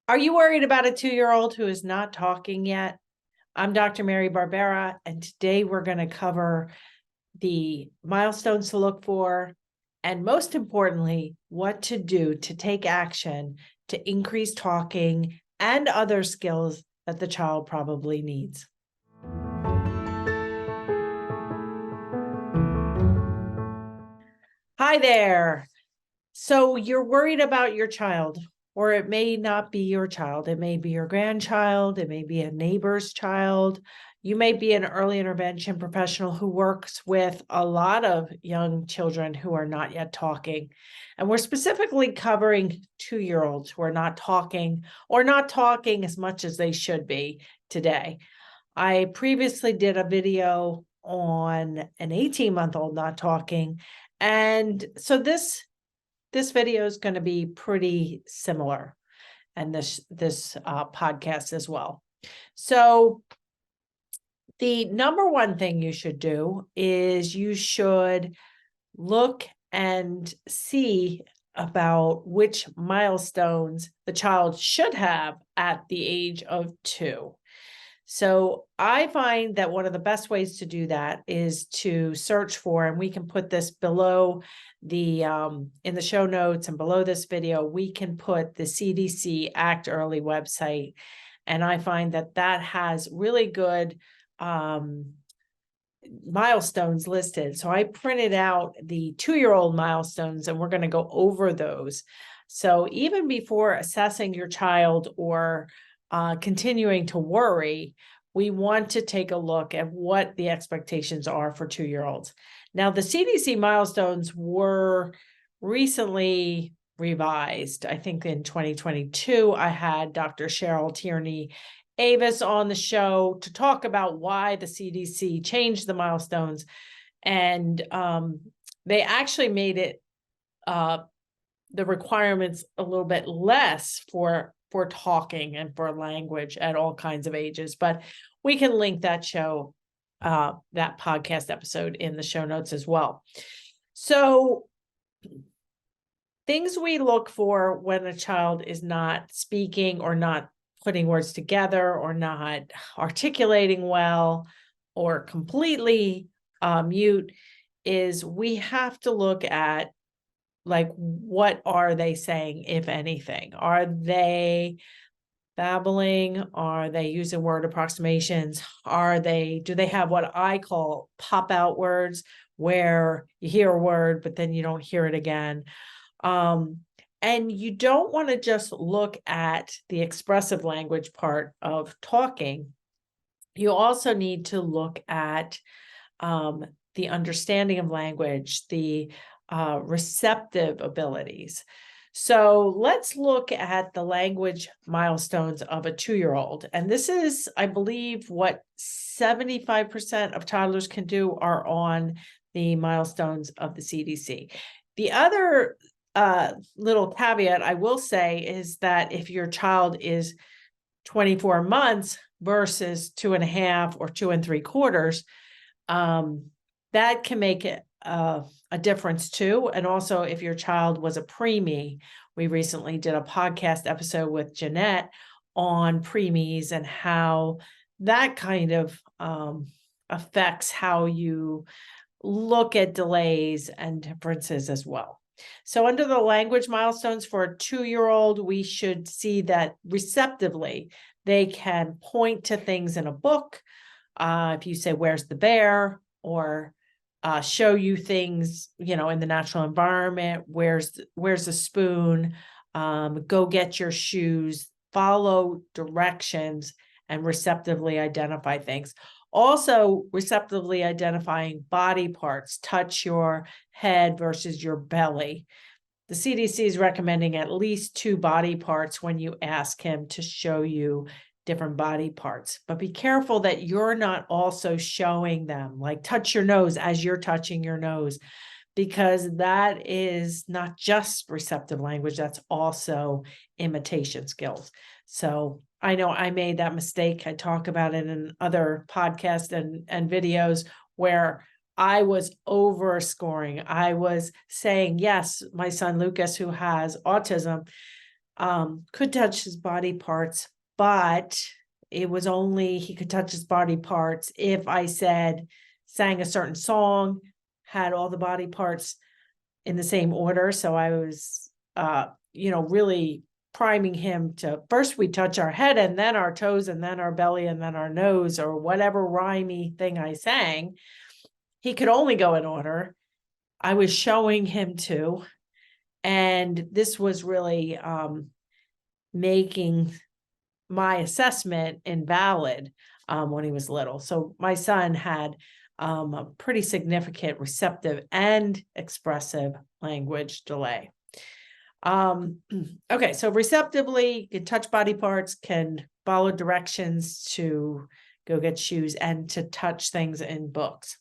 Are you worried about a 2-year-old who is not talking yet? I'm Dr. Mary Barbera, and today we're going to cover the milestones to look for, and most importantly, what to do to take action to increase talking and other skills that the child probably needs. Hi there. So you're worried about your child, or it may not be your child. It may be your grandchild. It may be a neighbor's child. You may be an early intervention professional who works with a lot of young children who are not yet talking. And we're specifically covering 2-year-olds who are not talking or not talking as much as they should be today. I previously did a video on an 18-month-old not talking. And so this video is going to be pretty similar, and this podcast as well. So the number one thing you should do is you should look and see about which milestones the child should have at the age of 2. So I find that one of the best ways to do that is to search for, and we can put this below the in the show notes and below this video, we can put the CDC Act Early website. And I find that that has really good milestones listed. So I printed out the 2-year-old milestones, and we're going to go over those. So even before assessing your child or continuing to worry, we want to take a look at what the expectations are for 2-year-olds. Now, the CDC milestones were recently revised. I think in 2022, I had Dr. Cheryl Tierney Avis on the show to talk about why the CDC changed the milestones. And they actually made it the requirements a little bit less for talking and for language at all kinds of ages. But we can link that show, that podcast episode in the show notes as well. So things we look for when a child is not speaking or not putting words together or not articulating well or completely mute is we have to look at, like, what are they saying, if anything? Are they babbling? Are they using word approximations? Do they have what I call pop-out words, where you hear a word, but then you don't hear it again? And you don't want to just look at the expressive language part of talking. You also need to look at the understanding of language, the receptive abilities. So let's look at the language milestones of a 2-year-old. And this is, I believe, what 75% of toddlers can do are on the milestones of the CDC. The other little caveat I will say is that if your child is 24 months versus 2.5 or 2 3/4, that can make it a difference too. And also, if your child was a preemie, we recently did a podcast episode with Jeanette on preemies and how that kind of affects how you look at delays and differences as well. So under the language milestones for a 2-year-old, we should see that receptively, they can point to things in a book. If you say, "Where's the bear?" or show you things, in the natural environment. Where's the spoon? Go get your shoes. Follow directions and receptively identify things. Also, receptively identifying body parts. Touch your head versus your belly. The CDC is recommending at least 2 body parts when you ask him to show you different body parts, but be careful that you're not also showing them, like, touch your nose as you're touching your nose, because that is not just receptive language, that's also imitation skills. So I know I made that mistake. I talk about it in other podcasts and videos where I was overscoring. I was saying, yes, my son Lucas, who has autism, could touch his body parts, but it was only he could touch his body parts if I sang a certain song, had all the body parts in the same order. So I was, really priming him to first we touch our head and then our toes and then our belly and then our nose, or whatever rhymey thing I sang. He could only go in order. I was showing him to, and this was really making my assessment invalid when he was little. So my son had a pretty significant receptive and expressive language delay. Okay, so receptively, can touch body parts, can follow directions to go get shoes, and to touch things in books.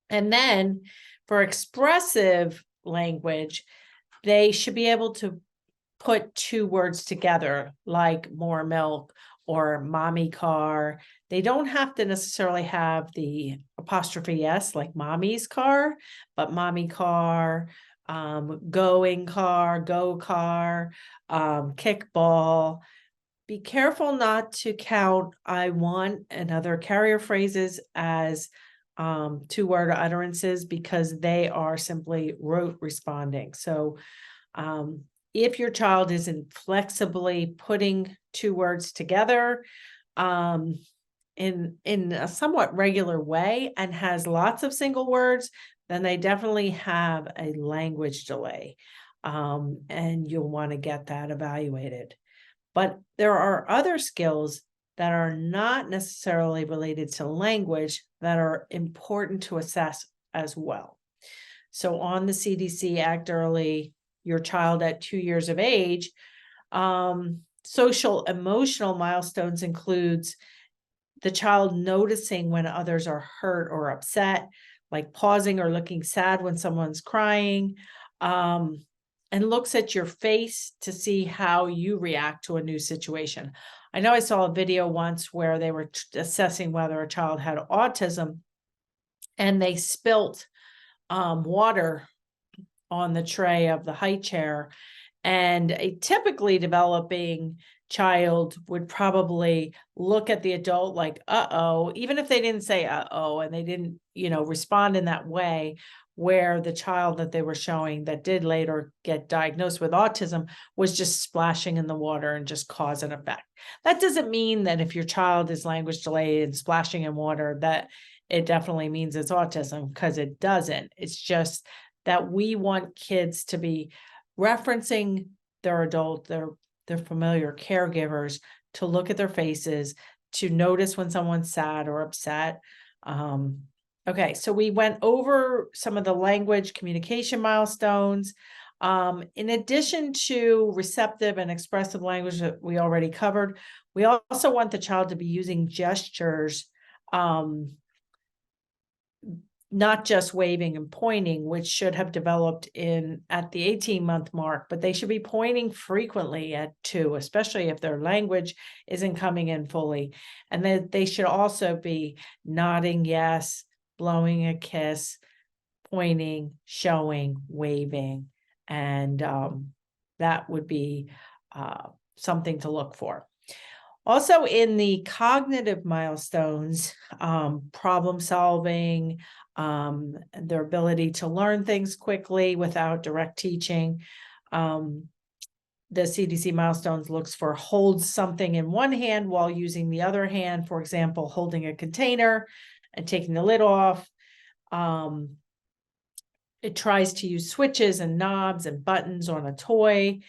And then for expressive language, they should be able to put two words together, like more milk or mommy car. They don't have to necessarily have the apostrophe S, like mommy's car, but mommy car, going car, go car, kickball. Be careful not to count I want and other carrier phrases as two-word utterances, because they are simply rote responding. So if your child isn't flexibly putting two words together in a somewhat regular way and has lots of single words, then they definitely have a language delay, and you'll want to get that evaluated. But there are other skills that are not necessarily related to language that are important to assess as well. So on the CDC Act Early, your child at 2 years of age, social emotional milestones includes the child noticing when others are hurt or upset, like pausing or looking sad when someone's crying, and looks at your face to see how you react to a new situation. I know I saw a video once where they were assessing whether a child had autism, and they spilt water on the tray of the high chair, and a typically developing child would probably look at the adult like, uh-oh, even if they didn't say uh-oh and they didn't, respond in that way, where the child that they were showing that did later get diagnosed with autism was just splashing in the water and just cause and effect. That doesn't mean that if your child is language delayed and splashing in water, that it definitely means it's autism, because it doesn't. It's just that we want kids to be referencing their adult, their familiar caregivers, to look at their faces, to notice when someone's sad or upset. Okay, so we went over some of the language communication milestones. In addition to receptive and expressive language that we already covered, we also want the child to be using gestures, not just waving and pointing, which should have developed at the 18-month mark, but they should be pointing frequently at 2, especially if their language isn't coming in fully. And then they should also be nodding yes, blowing a kiss, pointing, showing, waving, and that would be something to look for. Also in the cognitive milestones, problem solving, their ability to learn things quickly without direct teaching. The CDC milestones looks for holds something in one hand while using the other hand, for example, holding a container and taking the lid off. It tries to use switches and knobs and buttons on a toy,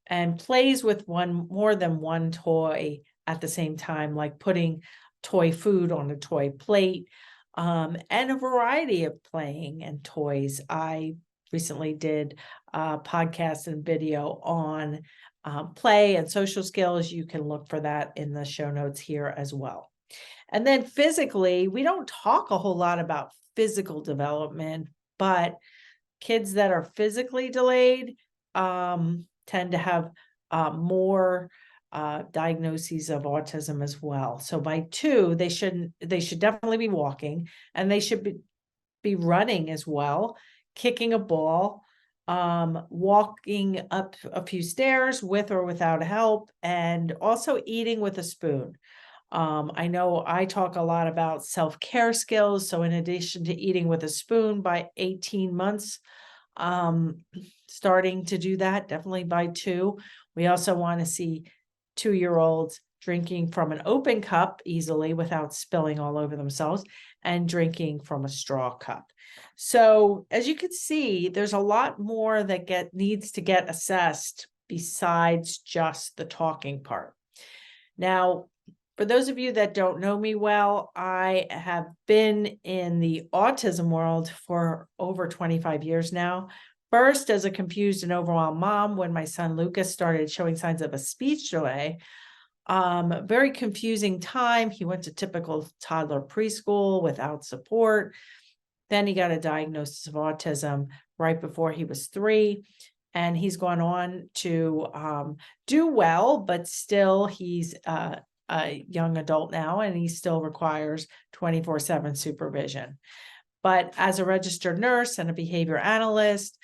and plays with more than one toy at the same time, like putting toy food on a toy plate, and a variety of playing and toys. I recently did a podcast and video on play and social skills. You can look for that in the show notes here as well. And then physically, we don't talk a whole lot about physical development, but kids that are physically delayed tend to have more diagnoses of autism as well. So by 2, they should definitely be walking, and they should be running as well, kicking a ball, walking up a few stairs with or without help, and also eating with a spoon. I know I talk a lot about self-care skills. So in addition to eating with a spoon by 18 months, um, starting to do that, definitely by 2. We also want to see 2-year-olds drinking from an open cup easily without spilling all over themselves, and drinking from a straw cup. So as you can see, there's a lot more that needs to get assessed besides just the talking part. Now, for those of you that don't know me well, I have been in the autism world for over 25 years now. First, as a confused and overwhelmed mom, when my son Lucas started showing signs of a speech delay. Very confusing time. He went to typical toddler preschool without support. Then he got a diagnosis of autism right before he was 3. And he's gone on to do well, but still he's a young adult now, and he still requires 24/7 supervision. But as a registered nurse and a behavior analyst,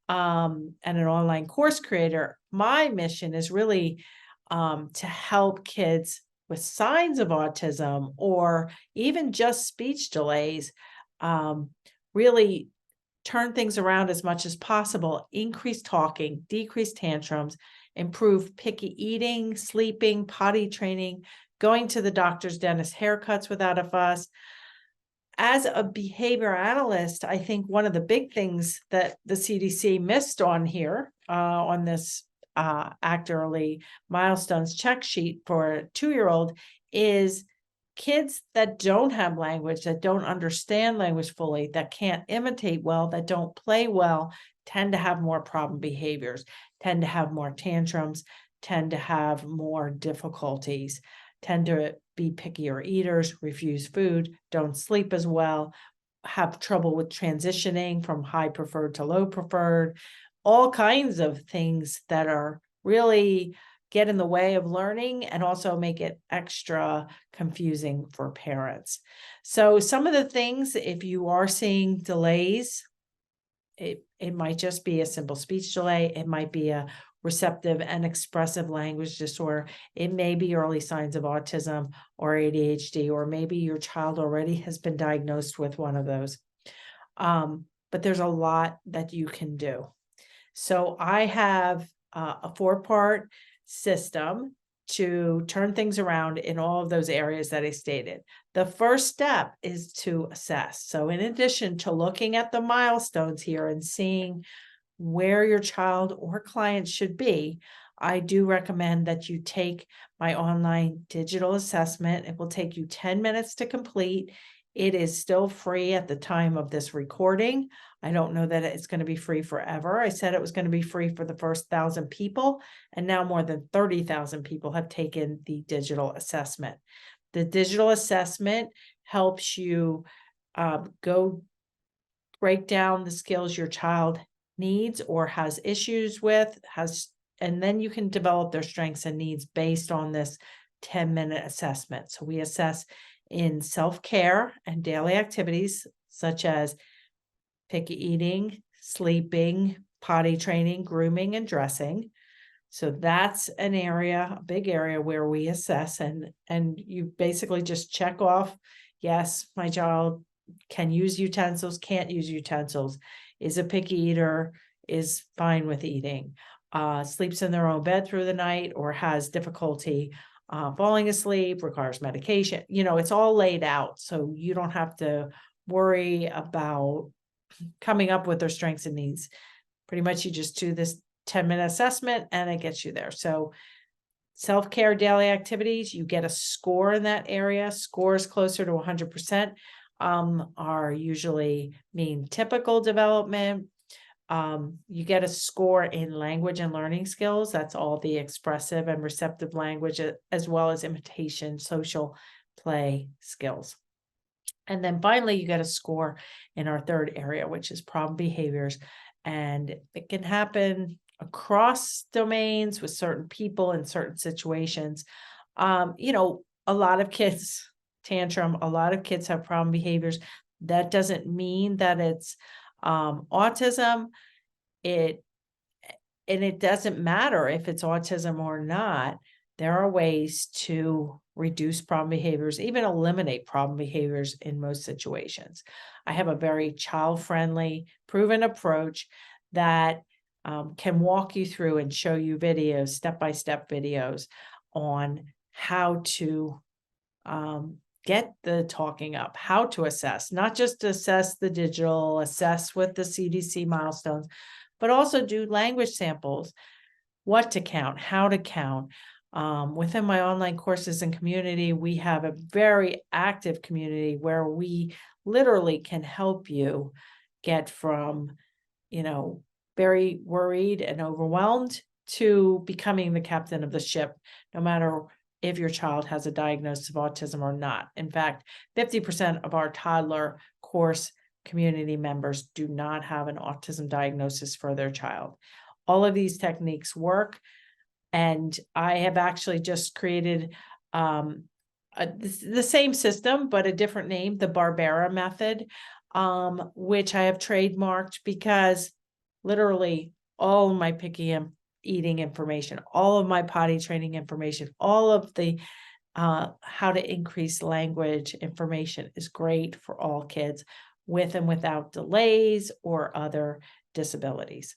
and an online course creator, my mission is really to help kids with signs of autism or even just speech delays, really turn things around as much as possible, increase talking, decrease tantrums, improve picky eating, sleeping, potty training, going to the doctor's, dentist, haircuts without a fuss. As a behavior analyst, I think one of the big things that the CDC missed on here, on this Act Early Milestones check sheet for a 2-year-old, is kids that don't have language, that don't understand language fully, that can't imitate well, that don't play well, tend to have more problem behaviors, tend to have more tantrums, tend to have more difficulties, tend to be pickier eaters, refuse food, don't sleep as well, have trouble with transitioning from high preferred to low preferred, all kinds of things that are really get in the way of learning and also make it extra confusing for parents. So some of the things, if you are seeing delays, it might just be a simple speech delay. It might be a receptive and expressive language disorder. It may be early signs of autism or ADHD, or maybe your child already has been diagnosed with one of those. But there's a lot that you can do. So I have a 4-part system to turn things around in all of those areas that I stated. The first step is to assess. So in addition to looking at the milestones here and seeing where your child or client should be, I do recommend that you take my online digital assessment. It will take you 10 minutes to complete. It is still free at the time of this recording. I don't know that it's going to be free forever. I said it was going to be free for the first 1,000 people, and now more than 30,000 people have taken the digital assessment. The digital assessment helps you go break down the skills your child needs or has issues with, and then you can develop their strengths and needs based on this 10-minute assessment. So we assess in self-care and daily activities such as picky eating, sleeping, potty training, grooming, and dressing. So that's an area, a big area where we assess, and you basically just check off, yes, my child can use utensils, can't use utensils, is a picky eater, is fine with eating, sleeps in their own bed through the night or has difficulty falling asleep, requires medication. It's all laid out, so you don't have to worry about coming up with their strengths and needs. Pretty much you just do this 10-minute assessment and it gets you there. So self-care daily activities, you get a score in that area. Scores closer to 100% are usually mean typical development. You get a score in language and learning skills. That's all the expressive and receptive language, as well as imitation, social play skills. And then finally, you get a score in our third area, which is problem behaviors. And it can happen across domains with certain people in certain situations. A lot of kids tantrum, a lot of kids have problem behaviors. That doesn't mean that it's autism. and it doesn't matter if it's autism or not, there are ways to reduce problem behaviors, even eliminate problem behaviors in most situations. I have a very child-friendly, proven approach that can walk you through and show you videos, step-by-step videos on how to get the talking up, how to assess, not just assess the digital, assess with the CDC milestones, but also do language samples, what to count, how to count. Within my online courses and community, we have a very active community where we literally can help you get from, very worried and overwhelmed to becoming the captain of the ship, no matter if your child has a diagnosis of autism or not. In fact, 50% of our toddler course community members do not have an autism diagnosis for their child. All of these techniques work, and I have actually just created the same system, but a different name, the Barbera method, which I have trademarked because literally all of my picky eating information, all of my potty training information, all of the how to increase language information is great for all kids with and without delays or other disabilities.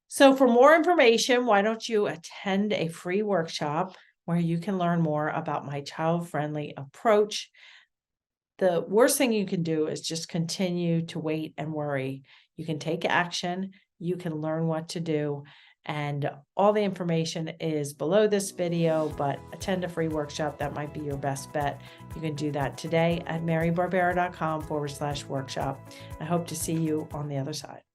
So for more information, why don't you attend a free workshop where you can learn more about my child-friendly approach. The worst thing you can do is just continue to wait and worry. You can take action, you can learn what to do, and all the information is below this video, but attend a free workshop. That might be your best bet. You can do that today at marybarbera.com/workshop. I hope to see you on the other side.